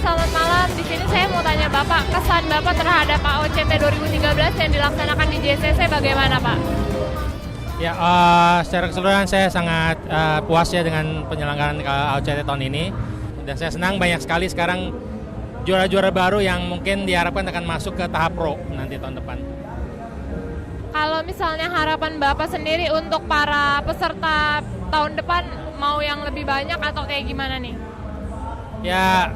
selamat malam. Di sini saya mau tanya Bapak, kesan Bapak terhadap AOCT 2013 yang dilaksanakan di JCC bagaimana, Pak? Ya, secara keseluruhan saya sangat puas ya dengan penyelenggaraan AOCT tahun ini. Dan saya senang banyak sekali sekarang juara-juara baru yang mungkin diharapkan akan masuk ke tahap pro nanti tahun depan. Kalau misalnya harapan Bapak sendiri untuk para peserta tahun depan mau yang lebih banyak atau kayak gimana nih? Ya,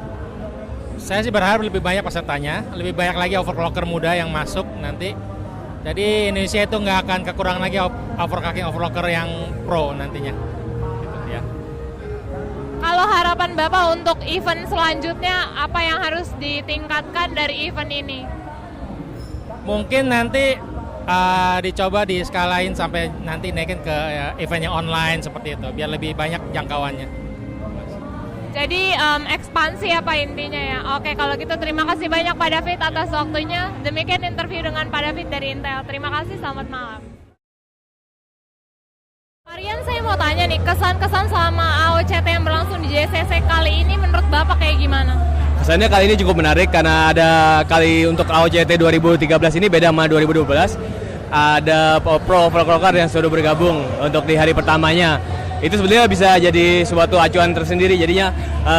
saya sih berharap lebih banyak pesertanya, lebih banyak lagi overclocker muda yang masuk nanti. Jadi Indonesia itu nggak akan kekurangan lagi overclocker yang pro nantinya. Gitu, ya. Kalau harapan Bapak untuk event selanjutnya, apa yang harus ditingkatkan dari event ini? Mungkin nanti dicoba diskalain sampai nanti naikin ke event yang online seperti itu, biar lebih banyak jangkauannya. Jadi ekspansi apa intinya ya? Oke, kalau gitu terima kasih banyak Pak David atas waktunya. Demikian interview dengan Pak David dari Intel. Terima kasih, selamat malam. Marian, saya mau tanya nih, kesan-kesan selama AOCT yang berlangsung di JCC kali ini menurut Bapak kayak gimana? Kesannya kali ini cukup menarik karena ada kali untuk AOCT 2013 ini beda sama 2012. Ada pro overclocker yang sudah bergabung untuk di hari pertamanya. Itu sebenarnya bisa jadi suatu acuan tersendiri, jadinya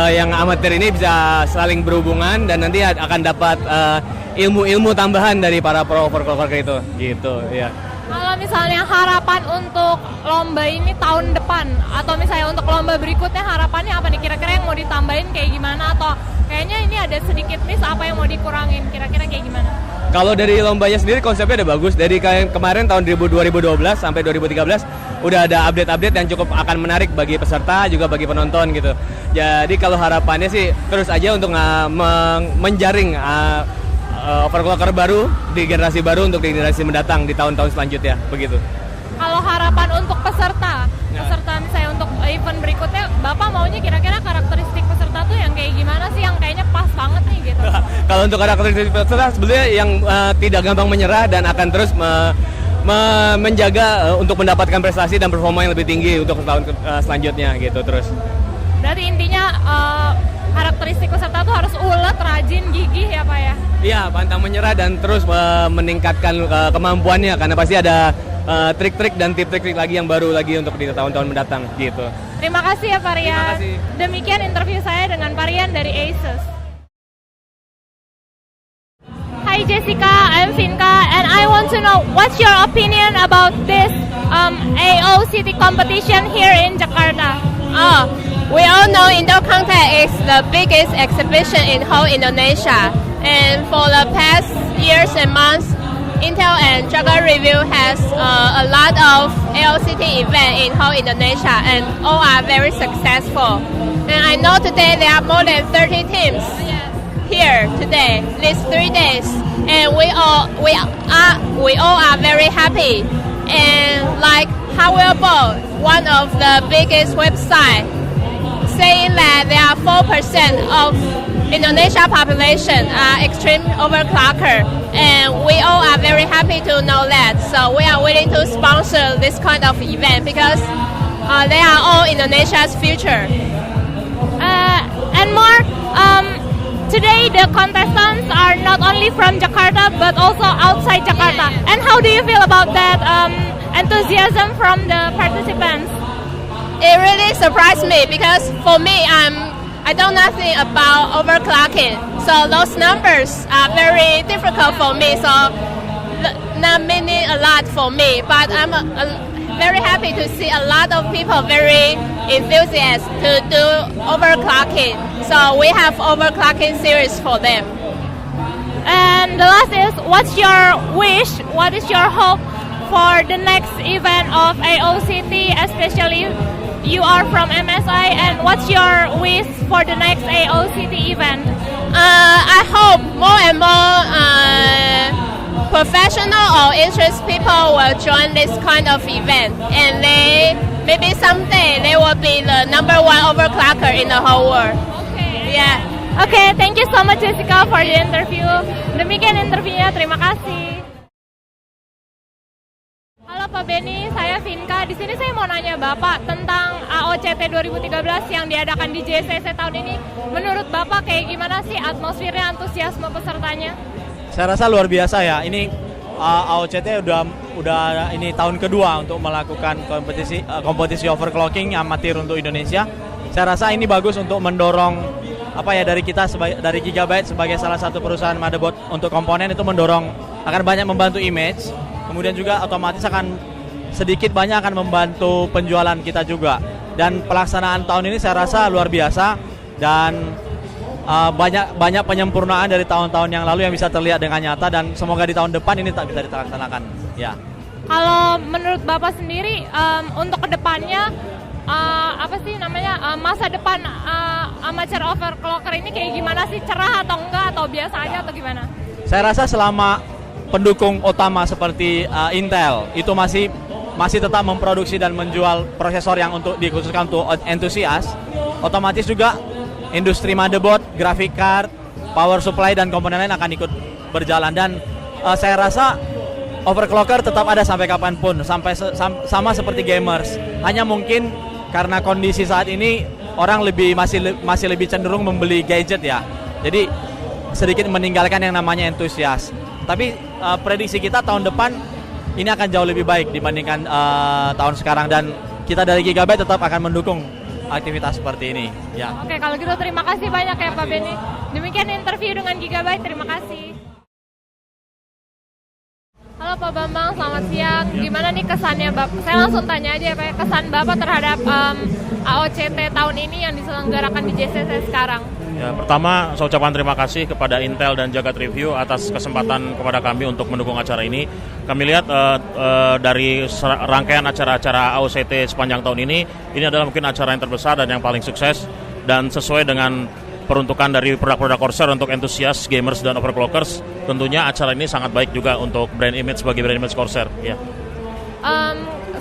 yang amatir ini bisa saling berhubungan dan nanti akan dapat ilmu-ilmu tambahan dari para pro overclocker itu, gitu ya. Kalau misalnya harapan untuk lomba ini tahun depan atau misalnya untuk lomba berikutnya harapannya apa nih? Kira-kira yang mau ditambahin kayak gimana atau kayaknya ini ada sedikit miss, apa yang mau dikurangin? Kira-kira kayak gimana? Kalau dari lombanya sendiri konsepnya udah bagus. Dari kemarin tahun 2012 sampai 2013 udah ada update-update yang cukup akan menarik bagi peserta juga bagi penonton gitu. Jadi kalau harapannya sih terus aja untuk menjaring overclocker baru di generasi baru untuk di generasi mendatang di tahun-tahun selanjutnya begitu. Kalau harapan untuk peserta misalnya untuk event berikutnya, Bapak maunya kira-kira karakteristik peserta tuh yang kayak gimana sih yang kayaknya pas banget nih gitu? Kalau untuk karakteristik peserta sebenarnya yang tidak gampang menyerah dan akan terus menjaga untuk mendapatkan prestasi dan performa yang lebih tinggi untuk tahun selanjutnya gitu terus. Berarti intinya karakteristik peserta tuh harus ulet, rajin, gigih ya Pak ya? Iya, pantang menyerah dan terus meningkatkan kemampuannya karena pasti ada trik-trik dan tip-trik lagi yang baru lagi untuk di tahun-tahun mendatang gitu. Terima kasih ya Pak Rian. Terima kasih. Demikian interview saya dengan Pak Rian dari ASUS. Hi Jessica, I'm Vinka and I want to know what's your opinion about this AOCT competition here in Jakarta? We all know Intel Contech is the biggest exhibition in whole Indonesia, and for the past years and months, Intel and Jakarta Review has a lot of AOCT events in whole Indonesia, and all are very successful. And I know today there are more than 30 teams here today, these 3 days, and we all are very happy. And like Hardware, one of the biggest websites, saying that there are 4% of Indonesia population are extreme overclocker, and we all are very happy to know that. So we are willing to sponsor this kind of event because they are all Indonesia's future. And more, today the contestants are not only from Jakarta but also outside Jakarta. And how do you feel about that enthusiasm from the participants? It really surprised me because for me, I know nothing about overclocking, so those numbers are very difficult for me. So not meaning a lot for me, but I'm very happy to see a lot of people very enthusiastic to do overclocking. So we have overclocking series for them. And the last is, what's your wish? What is your hope for the next event of AOCT, especially you are from MSI, and what's your wish for the next AOCT event? I hope more and more professional or interest people will join this kind of event, and maybe someday they will be the #1 overclocker in the whole world. Okay. Yeah. Okay, thank you so much Jessica for the interview. Demikian interviewnya, terima kasih. Halo Pak Pak Benny, saya Vinka. Di sini saya mau nanya Bapak tentang AOCT 2013 yang diadakan di JCC tahun ini. Menurut Bapak kayak gimana sih atmosfernya, antusiasme pesertanya? Saya rasa luar biasa ya. Ini AOCT udah ini tahun kedua untuk melakukan kompetisi overclocking amatir untuk Indonesia. Saya rasa ini bagus untuk mendorong dari kita dari Gigabyte sebagai salah satu perusahaan motherboard untuk komponen itu akan banyak membantu image. Kemudian juga otomatis akan sedikit banyak akan membantu penjualan kita juga. Dan pelaksanaan tahun ini saya rasa luar biasa dan banyak penyempurnaan dari tahun-tahun yang lalu yang bisa terlihat dengan nyata dan semoga di tahun depan ini tak bisa dilaksanakan. Ya. Kalau menurut Bapak sendiri untuk kedepannya masa depan amateur overclocker ini kayak gimana sih, cerah atau enggak atau biasa aja atau gimana? Saya rasa selama pendukung utama seperti Intel itu masih tetap memproduksi dan menjual prosesor yang dikhususkan untuk entusias, otomatis juga industri motherboard, graphic card, power supply dan komponen lain akan ikut berjalan dan saya rasa overclocker tetap ada sampai kapanpun, sama seperti gamers. Hanya mungkin karena kondisi saat ini orang masih lebih cenderung membeli gadget ya. Jadi sedikit meninggalkan yang namanya entusias. Tapi prediksi kita tahun depan ini akan jauh lebih baik dibandingkan tahun sekarang dan kita dari Gigabyte tetap akan mendukung aktivitas seperti ini. Ya. Oke, kalau gitu terima kasih banyak ya Pak Benny. Demikian interview dengan Gigabyte, terima kasih. Halo Pak Bambang, selamat siang. Gimana nih kesannya Bapak? Saya langsung tanya aja ya Pak, kesan Bapak terhadap AOCT tahun ini yang diselenggarakan di JCC sekarang. Ya, pertama saya ucapkan terima kasih kepada Intel dan Jagat Review atas kesempatan kepada kami untuk mendukung acara ini. Kami lihat dari rangkaian acara-acara AOCT sepanjang tahun ini adalah mungkin acara yang terbesar dan yang paling sukses dan sesuai dengan peruntukan dari produk-produk Corsair untuk entusias, gamers, dan overclockers. Tentunya acara ini sangat baik juga untuk brand image sebagai brand image Corsair. Ya.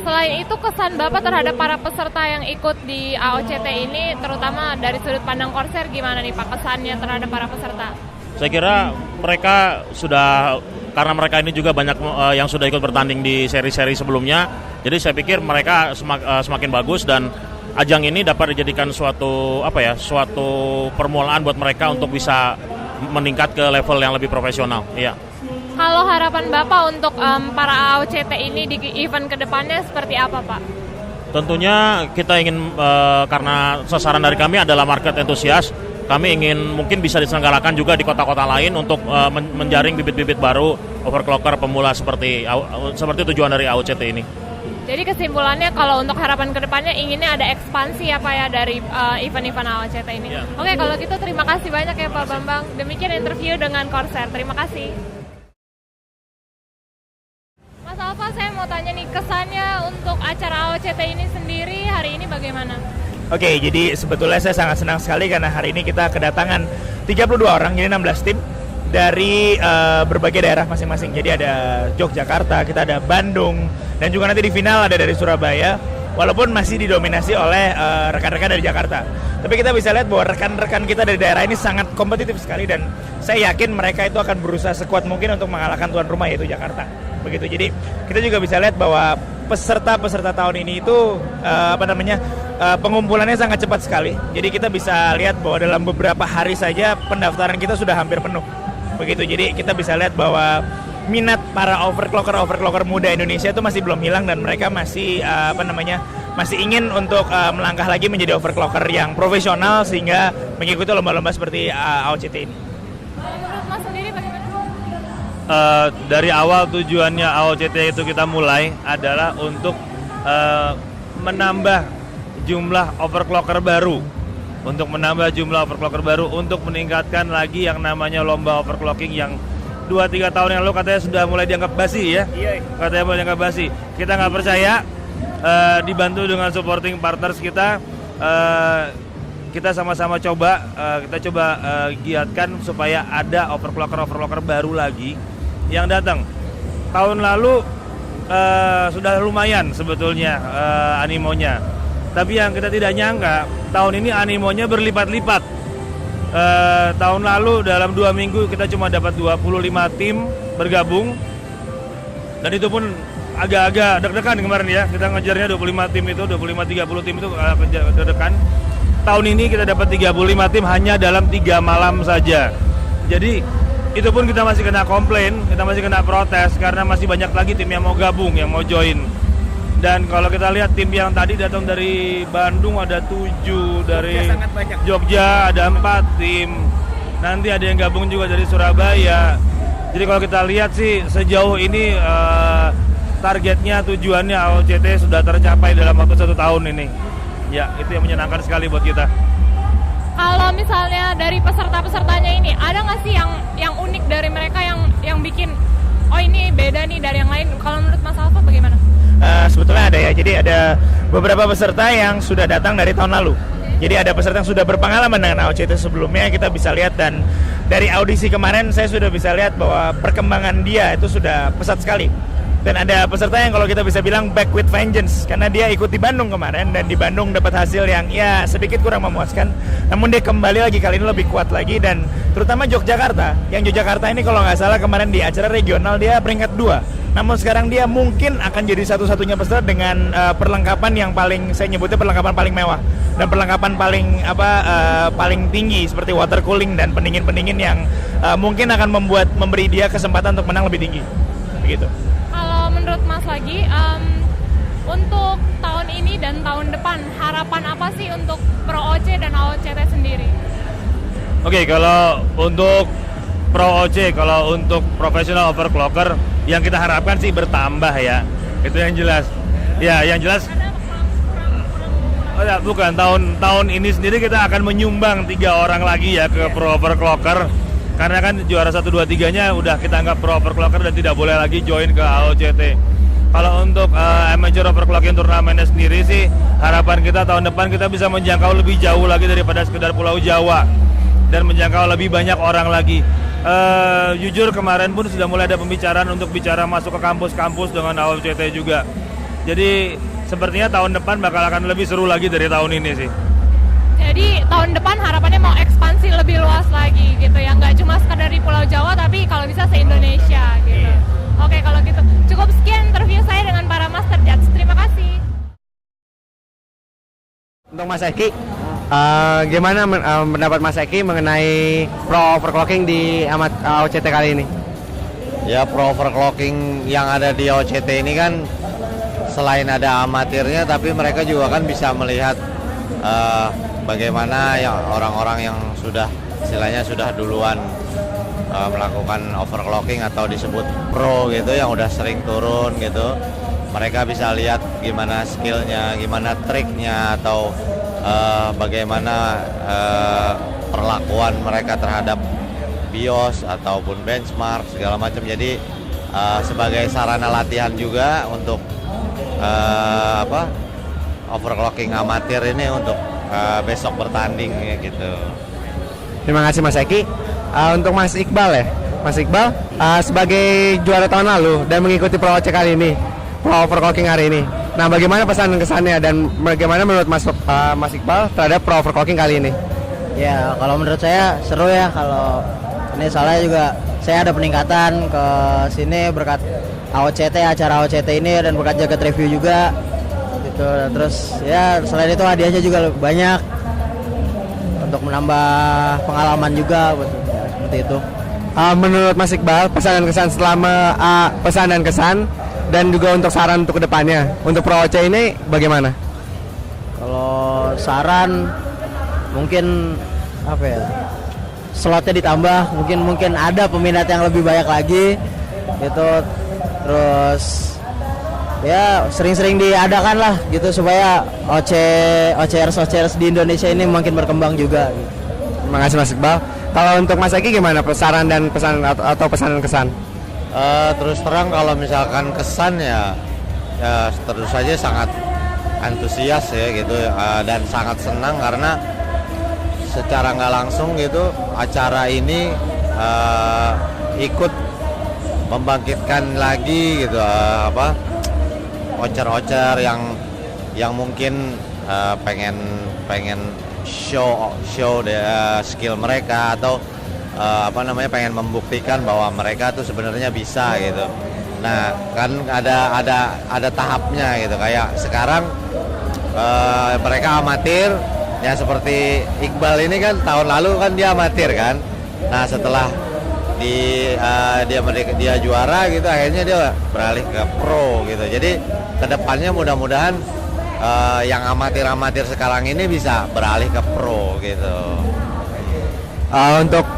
Selain itu kesan Bapak terhadap para peserta yang ikut di AOCT ini, terutama dari sudut pandang Corsair, gimana nih Pak kesannya terhadap para peserta? Saya kira mereka karena mereka ini juga banyak yang sudah ikut bertanding di seri-seri sebelumnya, jadi saya pikir mereka semakin bagus dan ajang ini dapat dijadikan suatu permulaan buat mereka untuk bisa meningkat ke level yang lebih profesional. Iya. Kalau harapan Bapak untuk para AOCT ini di event kedepannya seperti apa Pak? Tentunya kita ingin, karena sasaran dari kami adalah market entusias, kami ingin mungkin bisa diselenggarakan juga di kota-kota lain untuk menjaring bibit-bibit baru overclocker pemula seperti tujuan dari AOCT ini. Jadi kesimpulannya kalau untuk harapan kedepannya inginnya ada ekspansi apa ya dari event-event AOCT ini. Ya. Oke, kalau gitu terima kasih banyak ya Pak Bambang. Demikian interview dengan Corsair. Terima kasih. Mas Alfa, saya mau tanya nih kesannya untuk acara AOCT ini sendiri hari ini bagaimana? Oke, jadi sebetulnya saya sangat senang sekali karena hari ini kita kedatangan 32 orang, jadi 16 tim dari berbagai daerah masing-masing. Jadi ada Yogyakarta, kita ada Bandung, dan juga nanti di final ada dari Surabaya, walaupun masih didominasi oleh rekan-rekan dari Jakarta. Tapi kita bisa lihat bahwa rekan-rekan kita dari daerah ini sangat kompetitif sekali dan saya yakin mereka itu akan berusaha sekuat mungkin untuk mengalahkan tuan rumah yaitu Jakarta. Begitu. Jadi kita juga bisa lihat bahwa peserta tahun ini itu pengumpulannya sangat cepat sekali. Jadi kita bisa lihat bahwa dalam beberapa hari saja pendaftaran kita sudah hampir penuh. Begitu. Jadi kita bisa lihat bahwa minat para overclocker muda Indonesia itu masih belum hilang dan mereka masih masih ingin untuk melangkah lagi menjadi overclocker yang profesional sehingga mengikuti lomba-lomba seperti AOCT ini. Menurut Mas sendiri bagaimana? Dari awal tujuannya AOCT itu kita mulai adalah untuk menambah jumlah overclocker baru, untuk meningkatkan lagi yang namanya lomba overclocking yang 2-3 tahun yang lalu katanya sudah mulai dianggap basi ya. Iya. Katanya mulai dianggap basi. Kita nggak percaya, dibantu dengan supporting partners kita sama-sama coba, giatkan supaya ada overclocker baru lagi yang datang. Tahun lalu sudah lumayan sebetulnya animonya, tapi yang kita tidak nyangka tahun ini animonya berlipat-lipat. Tahun lalu dalam 2 minggu kita cuma dapat 25 tim bergabung dan itu pun agak-agak deg-degan kemarin ya. Kita ngejarnya 25 tim itu, 25-30 tim itu deg-degan. Tahun ini kita dapat 35 tim hanya dalam 3 malam saja. Jadi itu pun kita masih kena komplain, kita masih kena protes karena masih banyak lagi tim yang mau gabung, yang mau join. Dan kalau kita lihat tim yang tadi datang dari Bandung ada 7, dari Jogja ada 4 tim. Nanti ada yang gabung juga dari Surabaya. Jadi kalau kita lihat sih sejauh ini targetnya, tujuannya AOCT sudah tercapai dalam waktu 1 tahun ini. Ya, itu yang menyenangkan sekali buat kita. Kalau misalnya dari peserta-pesertanya ini, ada nggak sih yang unik dari mereka yang bikin, oh ini beda nih dari yang lain? Kalau menurut Mas Alfa bagaimana? Sebetulnya ada ya, jadi ada beberapa peserta yang sudah datang dari tahun lalu. Jadi ada peserta yang sudah berpengalaman dengan AOCT sebelumnya, kita bisa lihat, dan dari audisi kemarin saya sudah bisa lihat bahwa perkembangan dia itu sudah pesat sekali. Dan ada peserta yang kalau kita bisa bilang back with vengeance, karena dia ikut di Bandung kemarin dan di Bandung dapat hasil yang ya sedikit kurang memuaskan. Namun dia kembali lagi kali ini lebih kuat lagi, dan terutama Yogyakarta. Yang Yogyakarta ini kalau nggak salah kemarin di acara regional dia peringkat 2. Namun sekarang dia mungkin akan jadi satu-satunya peserta dengan perlengkapan yang paling, saya nyebutnya perlengkapan paling mewah dan perlengkapan paling tinggi seperti water cooling dan pendingin-pendingin yang mungkin akan memberi dia kesempatan untuk menang lebih tinggi. Begitu. Kalau menurut Mas lagi, untuk tahun ini dan tahun depan, harapan apa sih untuk Pro OC dan AOCT sendiri? Oke, kalau untuk Pro OC, kalau untuk professional overclocker, yang kita harapkan sih bertambah ya. Itu yang jelas. Ya, yang jelas. Oh ya, bukan, tahun ini sendiri kita akan menyumbang 3 orang lagi ya ke Pro Overclocker. Karena kan juara 1, 2, 3-nya udah kita anggap Pro Overclocker dan tidak boleh lagi join ke AOCT. Kalau untuk Amateur Overclocking Turnamennya sendiri sih, harapan kita tahun depan kita bisa menjangkau lebih jauh lagi daripada sekedar Pulau Jawa dan menjangkau lebih banyak orang lagi. Jujur kemarin pun sudah mulai ada pembicaraan untuk bicara masuk ke kampus-kampus dengan AOCT juga. Jadi sepertinya tahun depan bakal akan lebih seru lagi dari tahun ini sih. Jadi tahun depan harapannya mau ekspansi lebih luas lagi gitu ya, nggak cuma sekedar di Pulau Jawa tapi kalau bisa se-Indonesia gitu. Oke, kalau gitu cukup sekian interview saya dengan para Master Judge. Terima kasih. Untuk Mas Eki, gimana pendapat Mas Eki mengenai Pro Overclocking di AOCT kali ini? Ya, Pro Overclocking yang ada di AOCT ini kan selain ada amatirnya, tapi mereka juga kan bisa melihat bagaimana yang orang-orang yang sudah istilahnya sudah duluan melakukan overclocking atau disebut pro gitu, yang udah sering turun gitu. Mereka bisa lihat gimana skillnya, gimana triknya, atau bagaimana perlakuan mereka terhadap BIOS ataupun benchmark segala macam. Jadi sebagai sarana latihan juga untuk overclocking amatir ini untuk besok bertanding ya gitu. Terima kasih Mas Eki. Untuk Mas Iqbal ya, Mas Iqbal sebagai juara tahun lalu dan mengikuti Pro OC kali ini, Pro Overclocking hari ini. Nah, bagaimana pesan kesannya dan bagaimana menurut Mas Iqbal terhadap Pro Overclocking kali ini? Ya, kalau menurut saya seru ya, kalau ini soalnya juga saya ada peningkatan ke sini berkat AOCT, acara AOCT ini, dan berkat Jagat Review juga gitu. Terus ya selain itu hadiahnya juga banyak untuk menambah pengalaman juga ya, seperti itu. Menurut Mas Iqbal, pesan dan kesan selama pesan dan kesan dan juga untuk saran untuk kedepannya untuk Pro OC ini bagaimana? Kalau saran mungkin apa ya, slotnya ditambah, mungkin ada peminat yang lebih banyak lagi gitu. Terus ya sering-sering diadakan lah gitu supaya OCRs di Indonesia ini makin berkembang juga gitu. Terima kasih Mas Iqbal. Kalau untuk Mas Eki gimana saran dan pesan atau pesan dan kesan? Terus terang kalau misalkan kesan ya terus saja sangat antusias ya gitu, dan sangat senang karena secara nggak langsung gitu acara ini ikut membangkitkan lagi gitu ocer-ocer yang mungkin pengen show skill mereka atau pengen membuktikan bahwa mereka tuh sebenarnya bisa gitu. Nah, kan ada tahapnya gitu. Kayak sekarang mereka amatir, ya seperti Iqbal ini kan tahun lalu kan dia amatir kan. Nah, setelah dia juara gitu, akhirnya dia beralih ke pro gitu. Jadi kedepannya mudah-mudahan yang amatir sekarang ini bisa beralih ke pro gitu. Untuk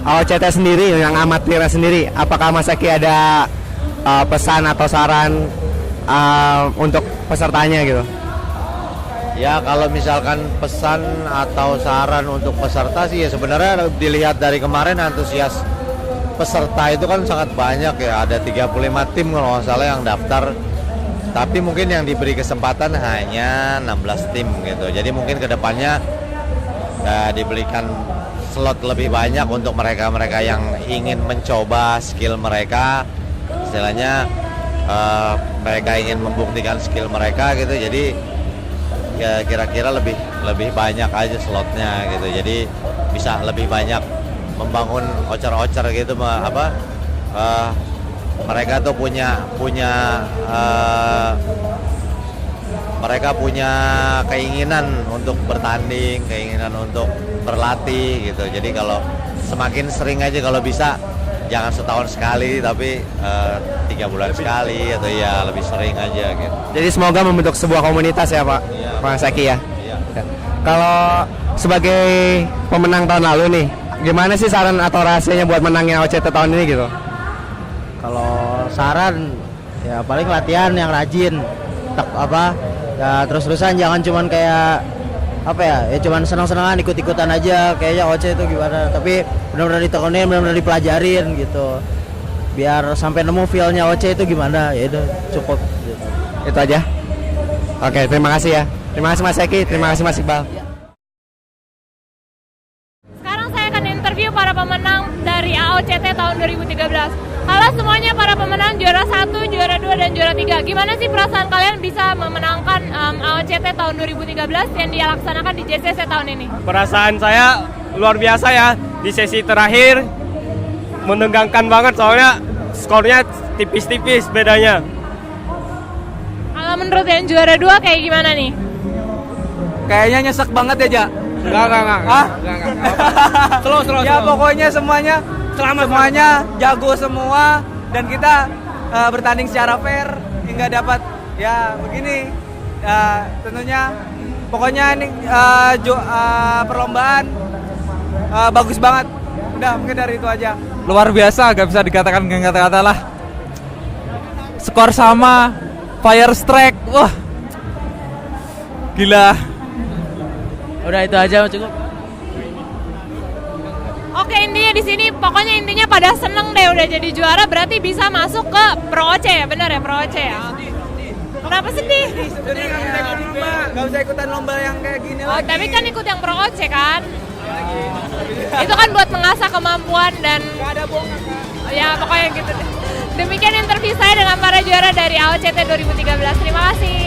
AOCT sendiri, yang amatir sendiri, apakah Mas Eki ada pesan atau saran untuk pesertanya gitu? Ya kalau misalkan pesan atau saran untuk peserta sih ya sebenarnya dilihat dari kemarin antusias peserta itu kan sangat banyak ya, ada 35 tim kalau nggak salah yang daftar, tapi mungkin yang diberi kesempatan hanya 16 tim gitu. Jadi mungkin kedepannya diberikan slot lebih banyak untuk mereka-mereka yang ingin mencoba skill mereka, istilahnya mereka ingin membuktikan skill mereka gitu. Jadi ya kira-kira lebih banyak aja slotnya gitu. Jadi bisa lebih banyak membangun ocer-ocer gitu, mereka tuh mereka punya keinginan untuk bertanding, keinginan untuk berlatih gitu. Jadi kalau semakin sering aja, kalau bisa jangan setahun sekali, tapi 3 bulan sekali atau ya lebih sering aja gitu. Jadi semoga membentuk sebuah komunitas ya Pak, Iya. Mas Eki ya. Iya. Kalau sebagai pemenang tahun lalu nih, gimana sih saran atau rahasianya buat menangin AOCT tahun ini gitu? Kalau saran ya paling latihan yang rajin, ya terus-terusan, jangan cuman kayak ya cuman senang-senangan ikut-ikutan aja kayaknya OC itu gimana, tapi benar-benar ditekunin, benar-benar dipelajarin gitu, biar sampai nemu feel-nya OC itu gimana. Ya itu cukup gitu. Itu aja. Oke, terima kasih ya. Terima kasih Mas Eki, terima kasih Mas Iqbal. Sekarang saya akan interview para pemenang dari AOCT tahun 2013. Halo semuanya, para pemenang juara 1, juara 2, dan juara 3. Gimana sih perasaan kalian bisa memenangkan AOCT tahun 2013 yang dilaksanakan di JCC tahun ini? Perasaan saya luar biasa ya, di sesi terakhir menegangkan banget soalnya skornya tipis-tipis bedanya. Kalau menurut yang juara 2 kayak gimana nih? Kayaknya nyesek banget ya, Ja? Enggak. Slow. Ya pokoknya semuanya jago semua, dan kita bertanding secara fair hingga dapat ya begini. Tentunya pokoknya ini perlombaan bagus banget. Udah mungkin dari itu aja. Luar biasa, gak bisa dikatakan dengan kata-kata lah. Skor sama, fire strike, wah gila. Udah itu aja cukup. Oke, intinya intinya pada seneng deh udah jadi juara, berarti bisa masuk ke Pro OC ya, benar ya, Pro OC ya? Kenapa sedih? Gak usah ikutan lomba yang kayak gini lagi. Tapi kan ikut yang Pro OC kan? Itu kan buat mengasah kemampuan dan gak ada bohongan kan? Ya pokoknya gitu deh. Demikian interview saya dengan para juara dari AOCT 2013. Terima kasih.